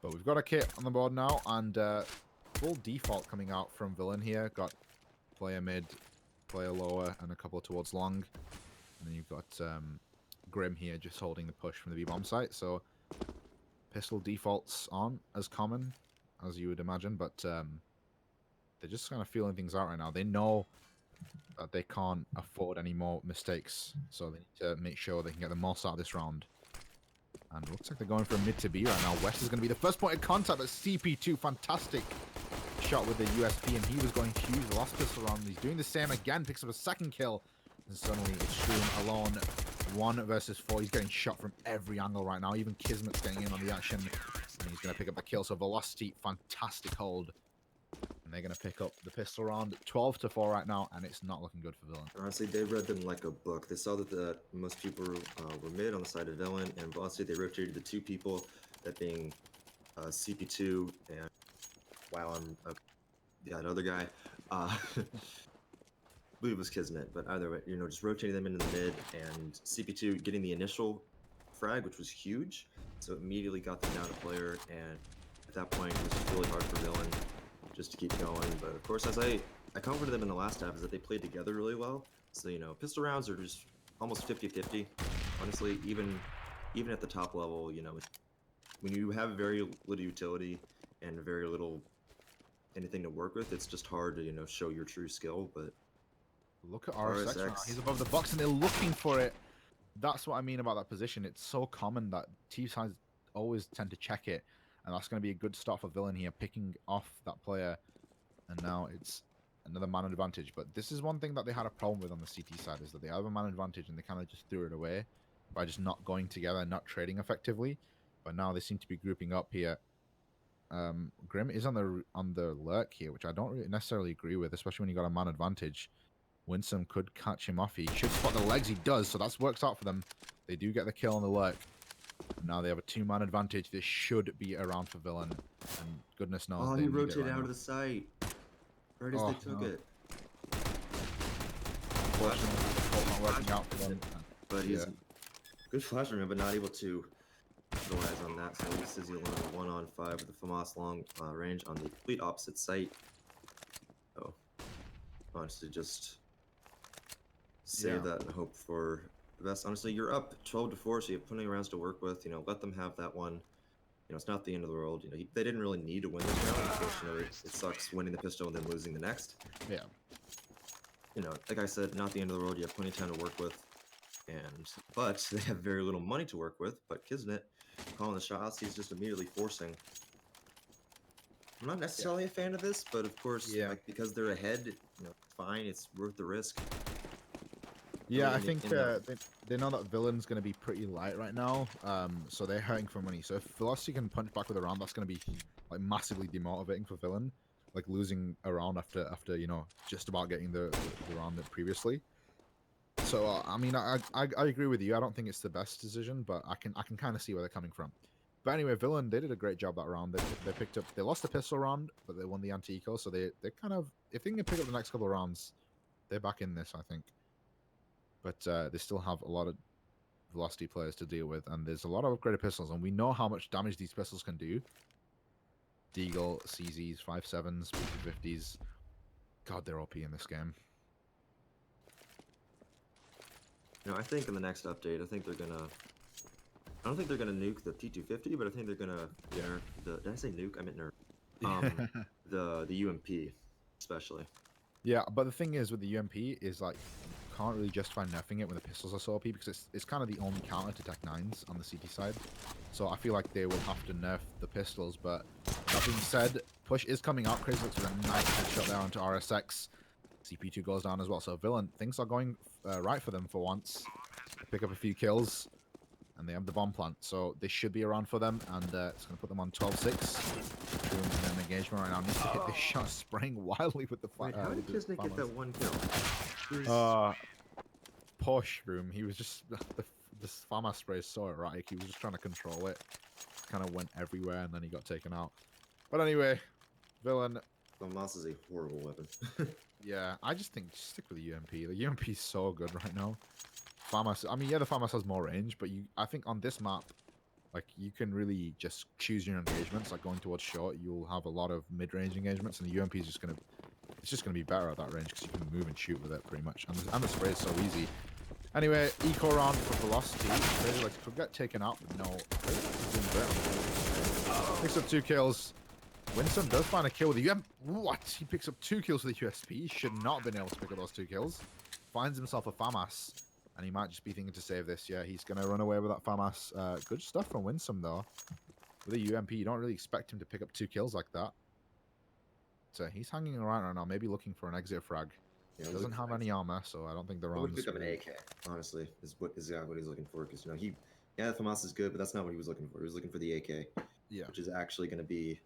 But we've got a kit on the board now, and full default coming out from Villain here. Got player mid, player lower, and a couple towards long. And then you've got Grim here just holding the push from the B-bomb site. So pistol defaults aren't as common as you would imagine, but they're just kind of feeling things out right now. They know that they can't afford any more mistakes, so they need to make sure they can get the most out of this round. And it looks like they're going for a mid to B right now. West is going to be the first point of contact, but CP2, fantastic shot with the USP, and he was going huge the last pistol round. He's doing the same again, picks up a second kill, and suddenly it's Shroom alone, 1 versus 4. He's getting shot from every angle right now. Even Kismet's getting in on the action, and he's going to pick up the kill. So Velocity, fantastic hold, and they're going to pick up the pistol round, 12-4 right now, and it's not looking good for Villain. honestly, they read them like a book. They saw that most people were mid on the side of Villain, and Velocity, they rotated the 2 people, that being CP2 and that other guy. I believe it was Kismet, but either way, just rotating them into the mid, and CP2 getting the initial frag, which was huge, so it immediately got them down a player, and at that point, it was just really hard for Villain just to keep going. But of course, as I comforted them in the last half, is that they played together really well. So, pistol rounds are just almost 50-50. Honestly, even at the top level, when you have very little utility and very little anything to work with, it's just hard to show your true skill. But look at RSX right now. He's above the box and they're looking for it. That's what I mean about that position. It's so common that team sides always tend to check it, and that's going to be a good start for Villain here, picking off that player. And now it's another man advantage. But this is one thing that they had a problem with on the CT side, is that they have a man advantage and they kind of just threw it away by just not going together and not trading effectively. But now they seem to be grouping up here. Grim is on the lurk here, which I don't really necessarily agree with, especially when you got a man advantage. Winsome could catch him off. He should spot the legs. He does, so that's works out for them. They do get the kill on the lurk. Now they have a 2-man advantage. This should be around for Villain, and goodness knows. Oh, he rotated out of the site right as they took it. Unfortunately, not working out for them. But he's good flash from him, but not able to capitalize on that. So he says he alone 1-on-5 with the FAMAS long range on the complete opposite site. So honestly, just save that and hope for the best. Honestly, you're up 12-4, so you have plenty of rounds to work with. Let them have that one. It's not the end of the world. They didn't really need to win this round. Unfortunately, it sucks winning the pistol and then losing the next. Yeah. Like I said, not the end of the world. You have plenty of time to work with. But they have very little money to work with. But Kismet calling the shots, he's just immediately forcing. I'm not necessarily a fan of this, but of course, because they're ahead, fine, it's worth the risk. Yeah, I think they know that Villain's going to be pretty light right now, so they're hurting for money. So if Velocity can punch back with a round, that's going to be massively demotivating for Villain, losing a round after just about getting the round previously. So I mean, I agree with you. I don't think it's the best decision, but I can kind of see where they're coming from. But anyway, Villain, they did a great job that round. They picked up, they lost the pistol round, but they won the anti-eco. So they kind of, if they can pick up the next couple of rounds, they're back in this, I think. But they still have a lot of velocity players to deal with, and there's a lot of upgraded pistols, and we know how much damage these pistols can do. Deagle, CZs, 5.7s, P250s. God, they're OP in this game. You know, I think in the next update, I think they're gonna. I don't think they're gonna nuke the P250, but I think they're gonna nerf the. Did I say nuke? I meant nerf. The UMP, especially. Yeah, but the thing is with the UMP is like you can't really justify nerfing it when the pistols are so OP because it's kind of the only counter to Tech 9s on the CT side. So I feel like they will have to nerf the pistols. But that being said, push is coming out. Crazy looks with a nice headshot there onto RSX. CP2 goes down as well. So Villain, things are going right for them for once. They pick up a few kills. And they have the bomb plant, so they should be around for them, and it's going to put them on 12-6. Doing an engagement right now. Needs to hit this shot, spraying wildly with the Wait, how did Kisnik get that one kill? Push room. He was just this FAMAS spray is so erratic. He was just trying to control it. Kind of went everywhere, and then he got taken out. But anyway, Villain. Moss is a horrible weapon. Yeah, I just think just stick with the UMP. The UMP is so good right now. FAMAS, I mean, yeah, the FAMAS has more range, but I think on this map, like, you can really just choose your engagements. Like, going towards short, you'll have a lot of mid-range engagements, and the UMP is just gonna, it's just gonna be better at that range because you can move and shoot with it pretty much, and the spray is so easy. Anyway, eco round for velocity. Crazy Legs could get taken out, but no. Picks up 2 kills. Winston does find a kill with the UMP. What? He picks up 2 kills with the USP. He should not have been able to pick up those 2 kills. Finds himself a FAMAS. And he might just be thinking to save this. Yeah, he's going to run away with that FAMAS. Good stuff from Winsome, though. With a UMP, you don't really expect him to pick up 2 kills like that. So he's hanging around right now, maybe looking for an exit frag. Yeah, he doesn't have any armor, so I don't think the I would rounds... pick up an AK, honestly, is what he's looking for. Because, you know, yeah, FAMAS is good, but that's not what he was looking for. He was looking for the AK. Yeah. Which is actually going to be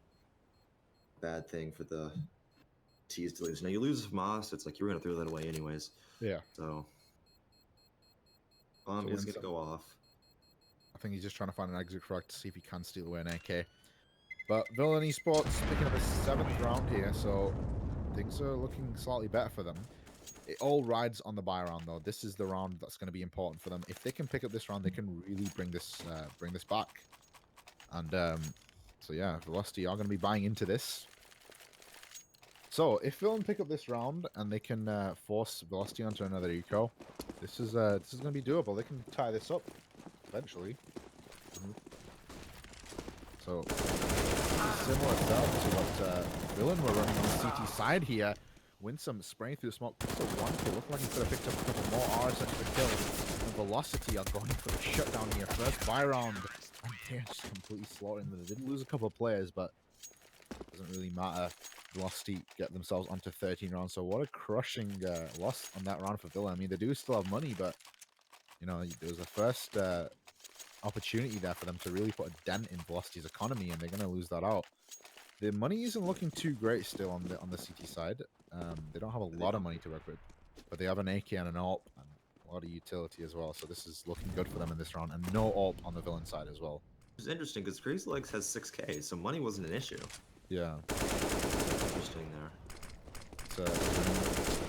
a bad thing for the T's to lose. Now, you lose FAMAS, it's like you're going to throw that away anyways. Yeah. So... Bomb is going to go off. I think he's just trying to find an exit frag to see if he can steal away an AK. But Villain eSports picking up his 7th round here, so things are looking slightly better for them. It all rides on the buy round, though. This is the round that's going to be important for them. If they can pick up this round, they can really bring this back. And so yeah, Velocity are going to be buying into this. So if Villain pick up this round and they can force Velocity onto another eco, this is going to be doable. They can tie this up eventually. So similar setup to what Villain were running on the CT side here. Winsome spraying through the smoke. So 1 kill. Looked like he could have picked up a couple more RSX for kills. And Velocity are going for the shutdown here. First buy round. And they're just completely slaughtering them. They did lose a couple of players, but it doesn't really matter. Velocity get themselves onto 13 rounds. So what a crushing loss on that round for Villain. I mean, they do still have money, but you know, there was a first opportunity there for them to really put a dent in Velocity's economy, and they're going to lose that out. The money isn't looking too great still on the CT side. They don't have a lot of money to work with, but they have an AK and an AWP and a lot of utility as well. So this is looking good for them in this round, and no AWP on the Villain side as well. It's interesting because Crazy Legs has 6K, so money wasn't an issue. Yeah. Interesting there. So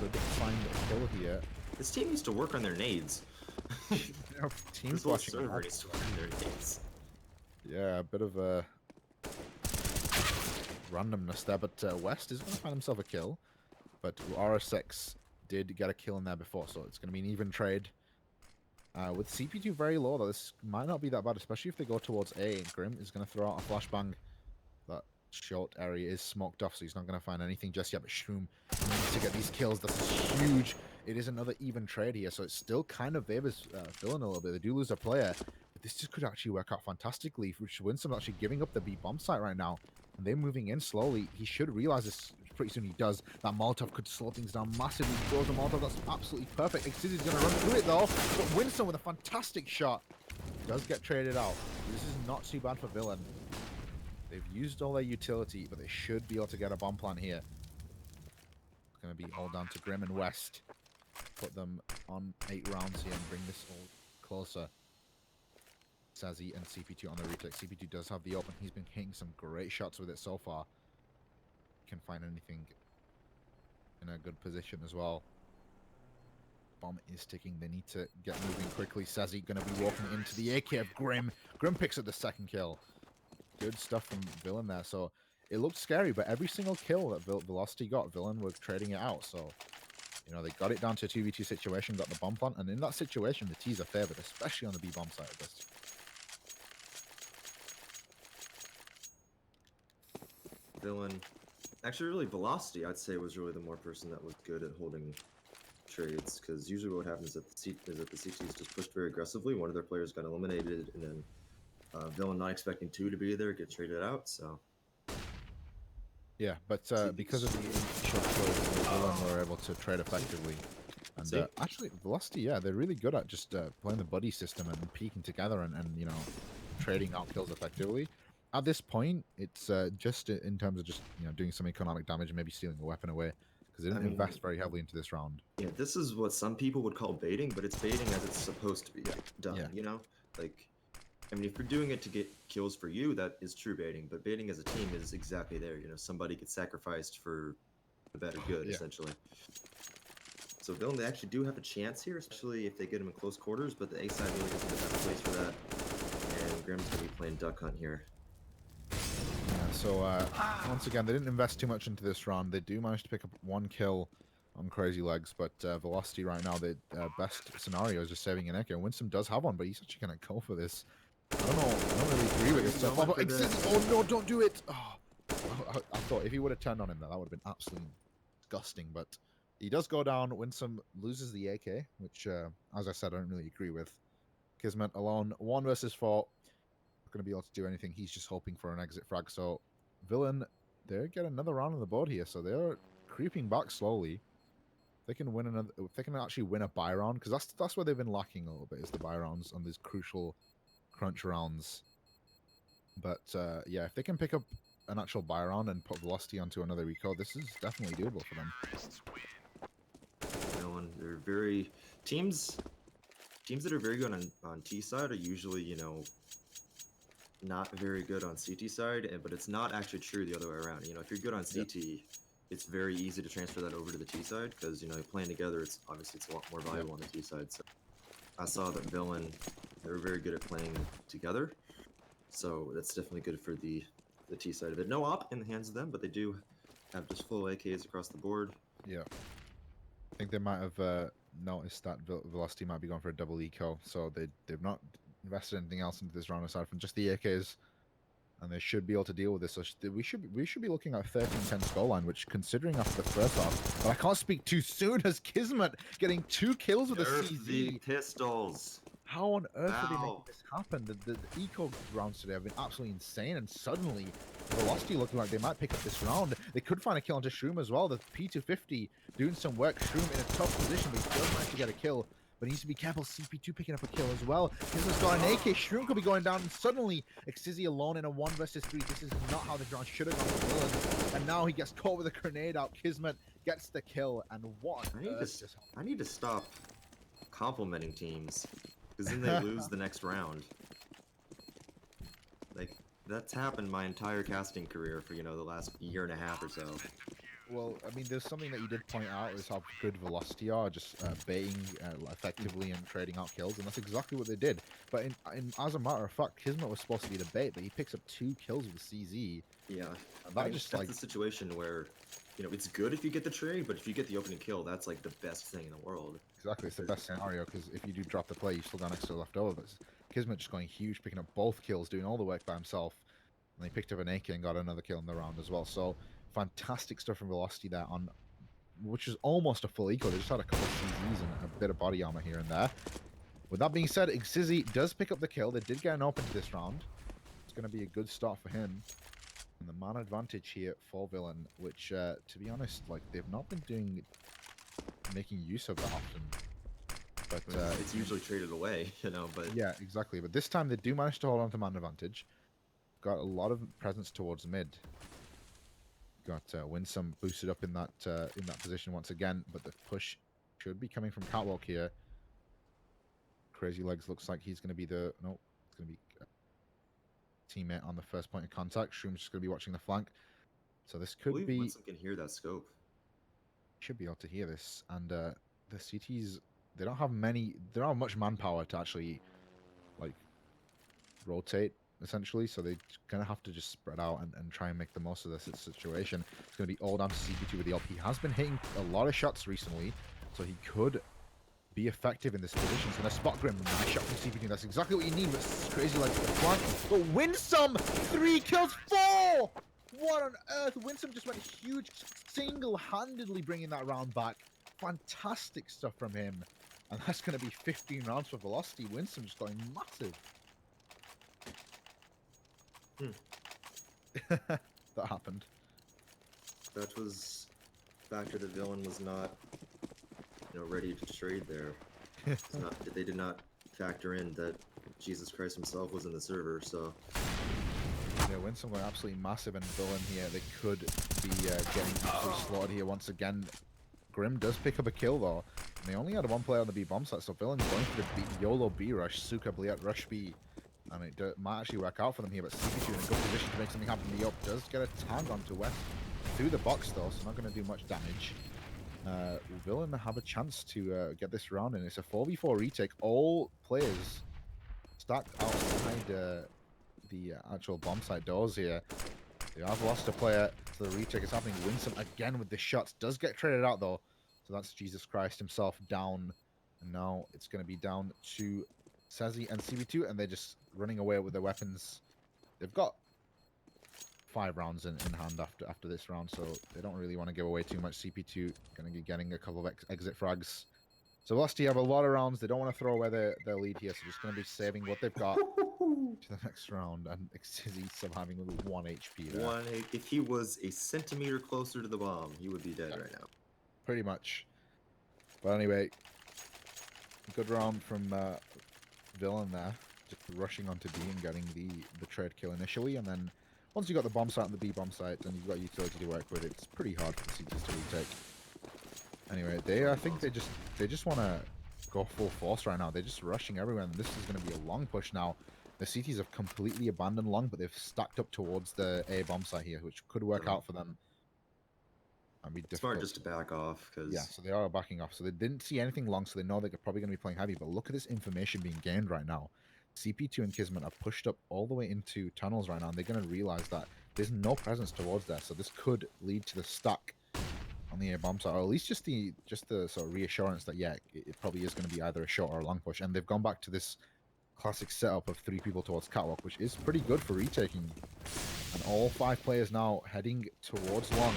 good to find a kill here. This team needs to work on their nades. Team this whole flashing server needs to work on their nades. Yeah, a bit of a randomness there, but West is going to find himself a kill. But RS6 did get a kill in there before, so it's going to be an even trade. With CP2 very low, though, this might not be that bad, especially if they go towards A. Grim is going to throw out a flashbang. That short area is smoked off, so he's not going to find anything just yet. But Shroom needs to get these kills. This is huge. It is another even trade here, so it still kind of favors Villain a little bit. They do lose a player, but this just could actually work out fantastically. Which Winsome actually giving up the B bomb site right now, and they're moving in slowly. He should realize this pretty soon. He does. That Molotov could slow things down massively. He throws a Molotov. That's absolutely perfect. Exity's going to run through it though, but Winsome with a fantastic shot does get traded out. This is not too bad for Villain. They've used all their utility, but they should be able to get a bomb plant here. It's going to be all down to Grim and West. Put them on 8 rounds here and bring this all closer. Sazzy and CP2 on the retake. CP2 does have the open. He's been hitting some great shots with it so far. Can find anything in a good position as well. Bomb is ticking. They need to get moving quickly. Sazzy going to be walking into the AK of Grim. Grim picks up the second kill. Good stuff from Villain there. So it looked scary, but every single kill that Velocity got, Villain was trading it out. So, you know, they got it down to a 2v2 situation, got the bomb plant, and in that situation, the T's are favored, especially on the B-bomb side of this. Villain, actually, really Velocity, I'd say, was really the more person that was good at holding trades, because usually what happens is that the CTs just pushed very aggressively. One of their players got eliminated, and then Villain, not expecting two to be there, get traded out. So yeah, but because of the initial kills, Villain were able to trade effectively. And actually, Velocity, yeah, they're really good at just playing the buddy system and peeking together and you know, trading out kills effectively. At this point, it's just in terms of just, you know, doing some economic damage and maybe stealing a weapon away, because they didn't invest very heavily into this round. Yeah, this is what some people would call baiting, but it's baiting as it's supposed to be done. Yeah. You know, like, I mean, if you're doing it to get kills for you, that is true baiting. But baiting as a team is exactly there. You know, somebody gets sacrificed for the better good, essentially. So Villain, they actually do have a chance here, especially if they get him in close quarters. But the A side really isn't the best place for that. And Grim's gonna be playing duck hunt here. Yeah, so once again, they didn't invest too much into this round. They do manage to pick up one kill on Crazy Legs, but Velocity right now, the best scenario is just saving an Echo. Winston does have one, but he's actually going to go for this. I don't know. I don't really agree with this. Oh, no, don't do it. Oh, I thought if he would have turned on him, that would have been absolutely disgusting, but he does go down. Winston loses the AK, which, as I said, I don't really agree with. Kismet alone, 1 versus 4. Not going to be able to do anything. He's just hoping for an exit frag. So Villain, they get another round on the board here. So they're creeping back slowly. They can win another. If they can actually win a buy round, because that's where they've been lacking a little bit, is the buy rounds on these crucial crunch rounds. But yeah, if they can pick up an actual buy round and put Velocity onto another recall, this is definitely doable for them. You know, and they're very teams that are very good on T side are usually, you know, not very good on CT side, but it's not actually true the other way around. You know, if you're good on CT, it's very easy to transfer that over to the T side, because, you know, playing together, it's obviously a lot more valuable on the T side. So I saw that Villain, they were very good at playing together, so that's definitely good for the T side of it. No op in the hands of them, but they do have just full AKs across the board. Yeah, I think they might have noticed that Velocity might be going for a double eco, so they've not invested anything else into this round aside from just the AKs, and they should be able to deal with this. So we should be looking at 13-10 scoreline, which, considering after the first half, but I can't speak too soon, as Kismet getting 2 kills with a CZ. The pistols. How on earth did they make this happen? The eco rounds today have been absolutely insane, and suddenly Velocity looking like they might pick up this round. They could find a kill onto Shroom as well. The P250 doing some work. Shroom in a tough position, but he does manage to get a kill. But he needs to be careful. CP2 picking up a kill as well. Kismet's got an AK. Shroom could be going down, and suddenly eXizi alone in a 1 versus 3. This is not how the round should have gone for Villain. And now he gets caught with a grenade out. Kismet gets the kill, and what? I need to stop complimenting teams, because then they lose the next round. Like, that's happened my entire casting career for, you know, the last year and a half or so. Well, I mean, there's something that you did point out, is how good Velocity are, just baiting effectively and trading out kills, and that's exactly what they did. But as a matter of fact, Kismet was supposed to be the bait, but he picks up 2 kills with CZ. Yeah, that's the situation where, you know, it's good if you get the trade, but if you get the opening kill, that's like the best thing in the world. Exactly, it's the best scenario, because if you do drop the play, you still got an extra left over. But Kismet just going huge, picking up both kills, doing all the work by himself, and they picked up an AK and got another kill in the round as well. So fantastic stuff from Velocity there, on which is almost a full eco. They just had a couple of CZs and a bit of body armor here and there. With that being said, eXizi does pick up the kill. They did get an open to this round. It's going to be a good start for him. And the man advantage here for Villain, which, to be honest, like, they've not been making use of that often. But it's usually traded away, you know. But yeah, exactly. But this time they do manage to hold on to man advantage. Got a lot of presence towards mid. Got Winsome boosted up in that position once again, but the push should be coming from Catwalk here. Crazy Legs looks like he's going to be the... Nope, it's going to be teammate on the first point of contact. Shroom's just going to be watching the flank. So this I could believe be... Winston can hear that scope. Should be able to hear this. And the CTs, they don't have much manpower to actually, like, rotate, essentially. So they're going to have to just spread out and try and make the most of this situation. It's going to be all down to CP2 with the ult. He has been hitting a lot of shots recently, so he could be effective in this position. He's going to spot Grim. Nice shot from CP2. That's exactly what you need. But crazy like the flank. But Winsome! 3 kills, 4! What on earth? Winsome just went huge, single-handedly bringing that round back. Fantastic stuff from him. And that's going to be 15 rounds for Velocity. Winsome just going massive. That happened. That was factor the villain was not, ready to trade there. They did not factor in that Jesus Christ himself was in the server, so... Yeah, Winsome were absolutely massive, and Villain here, they could be getting absolutely slaughtered here once again. Grim does pick up a kill, though. And they only had one player on the B bomb site, so Villain going for the YOLO B rush, Suka Bliat rush B. And it might actually work out for them here, but CP2 in a good position to make something happen. The up does get a tag onto West through the box, though, so not going to do much damage. Villain have a chance to get this round, and it's a 4v4 retake. All players stacked outside the actual bomb site doors here. They have lost a player to the retake. It's happening. Winsome again with the shots. Does get traded out, though. So that's Jesus Christ himself down. And now it's going to be down to Sezzy and CB2, and they're just running away with their weapons. They've got 5 rounds in hand after this round, so they don't really want to give away too much. CP2 going to be getting a couple of exit frags. So Velocity have a lot of rounds. They don't want to throw away their lead here, so just going to be saving what they've got to the next round. And Xizzy surviving with 1 HP there. If he was a centimeter closer to the bomb, he would be dead right now. Pretty much. But anyway, good round from Villain there. Just rushing onto B and getting the trade kill initially, and then once you got the bomb site and the B bomb site, and you've got utility to work with, it's pretty hard for the CTs to retake. Anyway, I think they just want to go full force right now. They're just rushing everywhere, and this is going to be a long push now. The CTs have completely abandoned long, but they've stacked up towards the A bomb site here, which could work out for them. It'd be difficult. Smart just to back off, because... Yeah, so they are backing off. So they didn't see anything long, so they know they're probably going to be playing heavy. But look at this information being gained right now. CP2 and Kismet have pushed up all the way into tunnels right now, and they're going to realize that there's no presence towards there. So this could lead to the stack on the A bomb site, or at least just the sort of reassurance that, yeah, it probably is going to be either a short or a long push. And they've gone back to this classic setup of 3 people towards catwalk, which is pretty good for retaking. And all 5 players now heading towards long.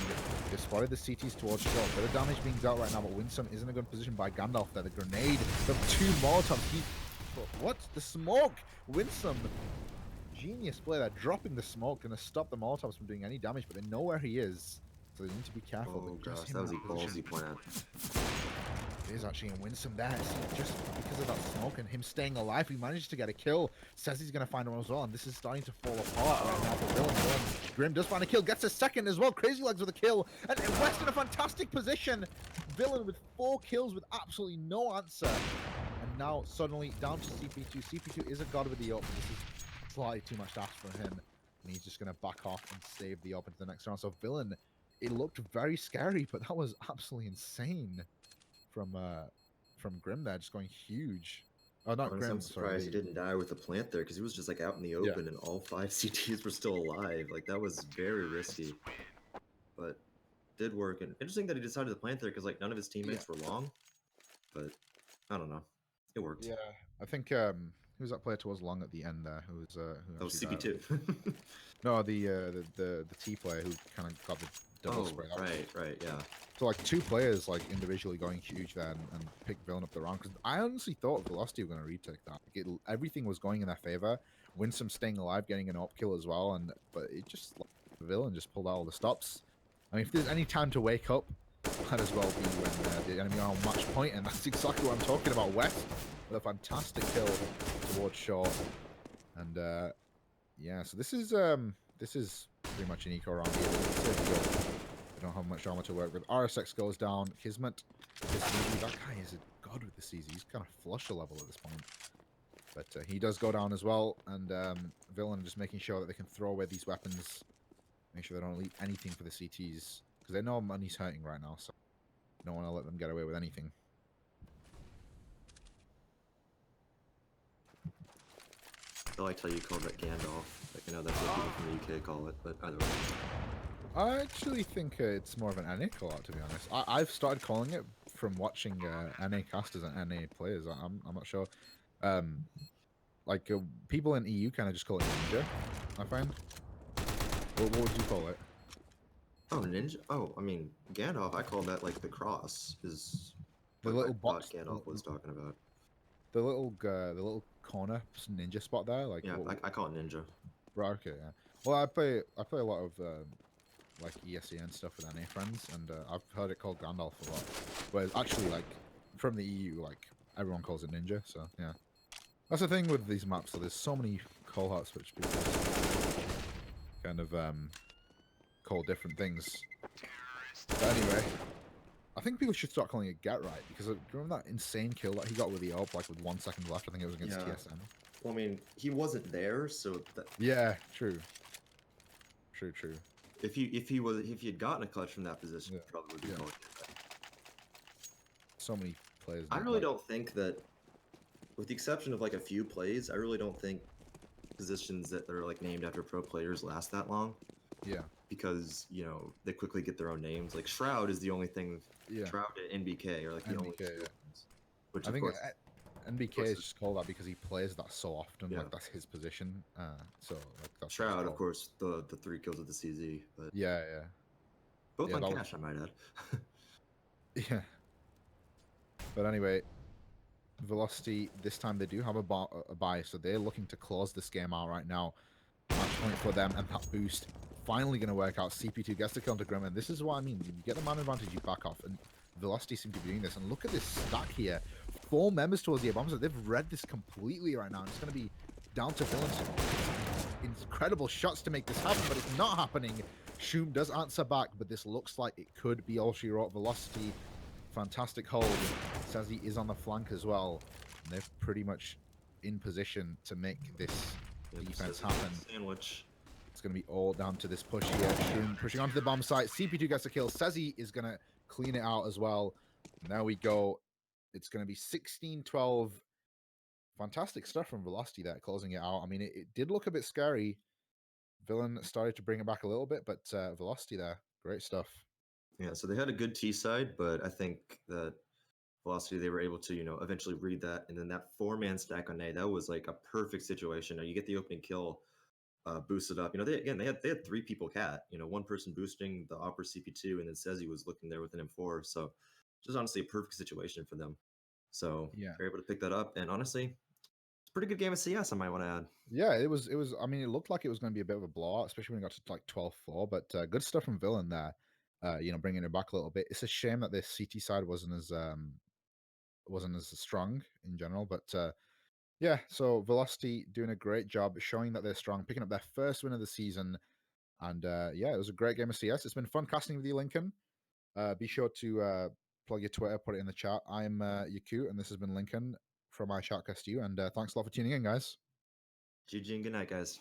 They've spotted the CTs towards short. Bit of damage being dealt right now, but Winsome is in a good position by Gandalf there. The grenade from 2 Molotovs. What? The smoke! Winsome, genius play there, dropping the smoke, gonna stop the Molotovs from doing any damage, but they know where he is, so they need to be careful. Oh gosh, that was a ballsy plant. It is actually in Winsome there. See, just because of that smoke and him staying alive, he managed to get a kill. Says he's going to find one as well, and this is starting to fall apart right now for Villain. Grim does find a kill, gets a second as well. Crazy Legs with a kill, and West in a fantastic position. Villain with 4 kills with absolutely no answer. And now suddenly down to CP2. CP2 is a god with the ult. This is slightly too much to ask for him, and he's just going to back off and save the ult into the next round. So Villain, it looked very scary, but that was absolutely insane from Grim there, just going huge. Oh, not Honestly, Grim. I'm surprised he didn't die with the plant there, because he was just like out in the open, and all 5 CTs were still alive. Like, that was very risky, but did work. And interesting that he decided to plant there, because like none of his teammates were long. But I don't know, it worked. Yeah, I think who was that player towards long at the end there? Who was that was CP2. No, the T player who kind of got the double spray. Right, yeah. So like 2 players like individually going huge there and pick Villain up the round, because I honestly thought Velocity were going to retake that. Like, everything was going in their favor. Winsome staying alive, getting an up kill as well, but it just the Villain just pulled out all the stops. I mean, if there's any time to wake up, might as well be when the enemy are on match point, and that's exactly what I'm talking about. West with a fantastic kill towards short, and yeah, so this is pretty much an eco round here. They don't have much armor to work with. RSX goes down. Kismet, that guy is a god with the CZ. He's kind of flush a level at this point. But he does go down as well, and Villain just making sure that they can throw away these weapons, make sure they don't leave anything for the CTs, because they know money's hurting right now, so don't want to let them get away with anything. I liked how you called that Gandalf. Like, I know that's what people from the UK call it, but either way. I actually think it's more of an NA call out, to be honest. I've started calling it from watching NA casters and NA players. I'm not sure. Like people in EU kind of just call it ninja. I find. What would you call it? Oh, ninja. Oh, I mean Gandalf. I call that like the cross is The what I little thought box, Gandalf was talking about. the little corner ninja spot there. Like Yeah, I call it ninja. right, okay, yeah. Well, I play a lot of like ESEA and stuff with NA friends, and I've heard it called Gandalf a lot. Whereas actually, like from the EU, like everyone calls it ninja. So yeah, that's the thing with these maps. So there's so many call outs which people kind of call different things. But anyway, I think people should start calling it Get Right, because remember that insane kill that he got with the AWP, like with 1 second left? I think it was against Yeah. TSM. Well, I mean, he wasn't there, so that Yeah, true. True. if he had gotten a clutch from that position, Yeah. he probably would be Yeah. calling it that. So many players. I Now, really like, don't think that, with the exception of like a few plays, I really don't think positions that are like named after pro players last that long. Yeah. Because they quickly get their own names. Like Shroud is the only thing. Yeah. Shroud and NBK are like the only NBK, two yeah. ones. Which I of think course, NBK course is just called that because he plays that so often. yeah. Like that's his position. So like that's what it's Shroud, of called. course, the 3 kills with the CZ, but Yeah. both Yeah. on That was cash, I might add. yeah. But anyway, Velocity this time they do have a buy, so they're looking to close this game out right now. Match point for them, and that boost finally going to work out. CP2 gets the kill to Grim, and this is what I mean. You get the man advantage, you back off, and Velocity seem to be doing this. And look at this stack here. 4 members towards the bombs. They've read this completely right now. And it's going to be down to Villains. Incredible shots to make this happen, but it's not happening. Shoom does answer back, but this looks like it could be all she wrote. Velocity, fantastic hold. Says he is on the flank as well. And they're pretty much in position to make this defense happen. Sandwich. It's going to be all down to this push here. Shroom pushing onto the bomb site. CP2 gets a kill. Sezi is going to clean it out as well. And there we go. It's going to be 16-12. Fantastic stuff from Velocity there, closing it out. I mean, it did look a bit scary. Villain started to bring it back a little bit, but Velocity there, great stuff. Yeah, so they had a good T side, but I think that Velocity, they were able to, eventually read that. And then that 4-man stack on A, that was like a perfect situation. You get the opening kill, boosted up. They had 3 people cat. One person boosting the Opera CP2, and then Sezi was looking there with an M4. So just honestly a perfect situation for them. So Yeah. they're able to pick that up. And honestly, it's a pretty good game of CS, I might want to add. Yeah, it was. I mean, it looked like it was going to be a bit of a blowout, especially when it got to like 12-4. But good stuff from Villain there. Bringing it back a little bit. It's a shame that the CT side wasn't as strong in general, but yeah. So Velocity doing a great job, showing that they're strong, picking up their first win of the season, and yeah, it was a great game of CS. It's been fun casting with you, Lincoln. Be sure to plug your Twitter, put it in the chat. I'm Yaku, and this has been Lincoln from iSHOUTCASTu, and thanks a lot for tuning in, guys. GG and good night, guys.